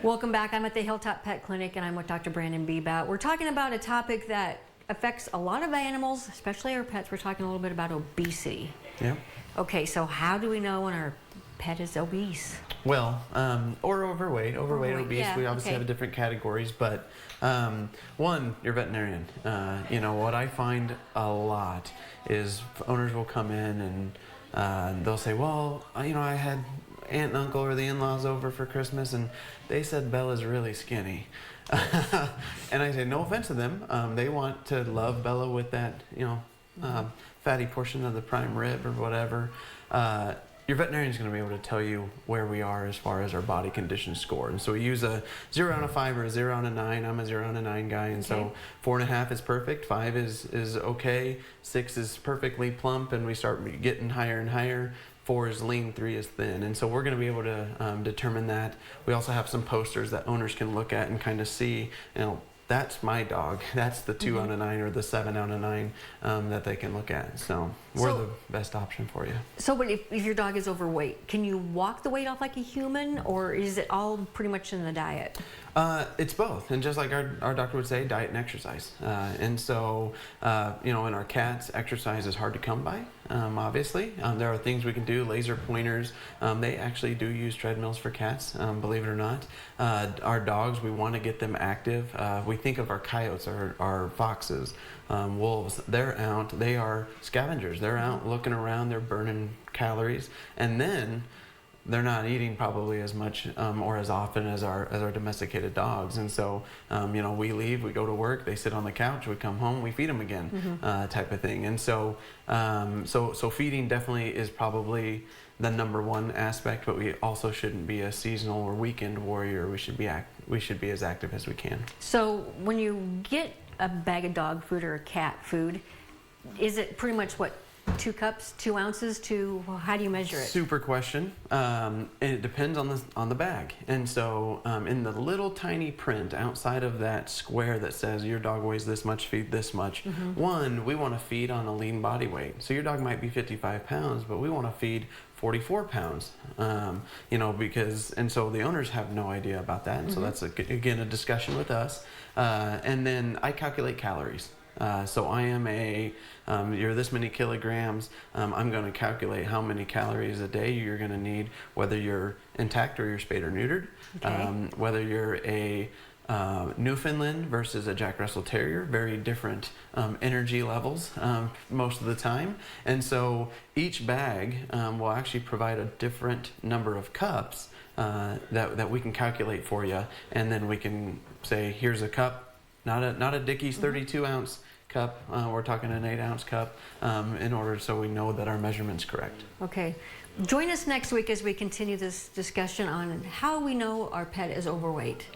Welcome back. I'm at the Hilltop Pet Clinic and I'm with Dr. Brandon Bebout. We're talking about a topic that affects a lot of animals, especially our pets. We're talking a little bit about obesity. Yeah. Okay, so how do we know when our pet is obese? Well, or overweight, obese. Yeah, we obviously have different categories, but one, your veterinarian. You know, what I find a lot is owners will come in and they'll say, well, you know, I had aunt and uncle or the in-laws over for Christmas and they said Bella's really skinny. And I say, no offense to them. They want to love Bella with that, you know, fatty portion of the prime rib or whatever. Your veterinarian is going to be able to tell you where we are as far as our body condition score. And so we use a 0 out of 5 or a 0 out of 9. I'm a 0 out of 9 guy, and so 4.5 is perfect, 5 is okay, 6 is perfectly plump, and we start getting higher and higher. 4 is lean, 3 is thin, and so we're going to be able to determine that. We also have some posters that owners can look at and kind of see, you know, that's my dog. That's the 2 out of 9 or the 7 out of 9 that they can look at. So we're the best option for you. So but if your dog is overweight, can you walk the weight off like a human, or is it all pretty much in the diet? It's both, and just like our doctor would say, diet and exercise. And so, you know, in our cats, exercise is hard to come by, obviously. There are things we can do, laser pointers. They actually do use treadmills for cats, believe it or not. Our dogs, we want to get them active. We think of our coyotes, our foxes, wolves. They're out, they are scavengers. They're out looking around, they're burning calories, and then they're not eating probably as much or as often as our domesticated dogs. And so, you know, we leave, we go to work, they sit on the couch, we come home, we feed them again, type of thing. And so, so feeding definitely is probably the #1 aspect, but we also shouldn't be a seasonal or weekend warrior. We should be as active as we can. So when you get a bag of dog food or a cat food, is it pretty much what, 2 cups, 2 ounces to, well, how do you measure it? Super question. And it depends on the bag. And so in the little tiny print outside of that square that says your dog weighs this much, feed this much, one, we want to feed on a lean body weight. So your dog might be 55 pounds, but we want to feed 44 pounds, you know, because, and so the owners have no idea about that. And so that's, again, a discussion with us. And then I calculate calories. So I am you're this many kilograms, I'm going to calculate how many calories a day you're going to need, whether you're intact or you're spayed or neutered, whether you're a Newfoundland versus a Jack Russell Terrier, very different energy levels most of the time. And so each bag will actually provide a different number of cups that we can calculate for you, and then we can say, here's a cup, not a Dickey's 32 ounce cup, we're talking an 8 ounce cup, in order so we know that our measurement's correct. Okay. Join us next week as we continue this discussion on how we know our pet is overweight.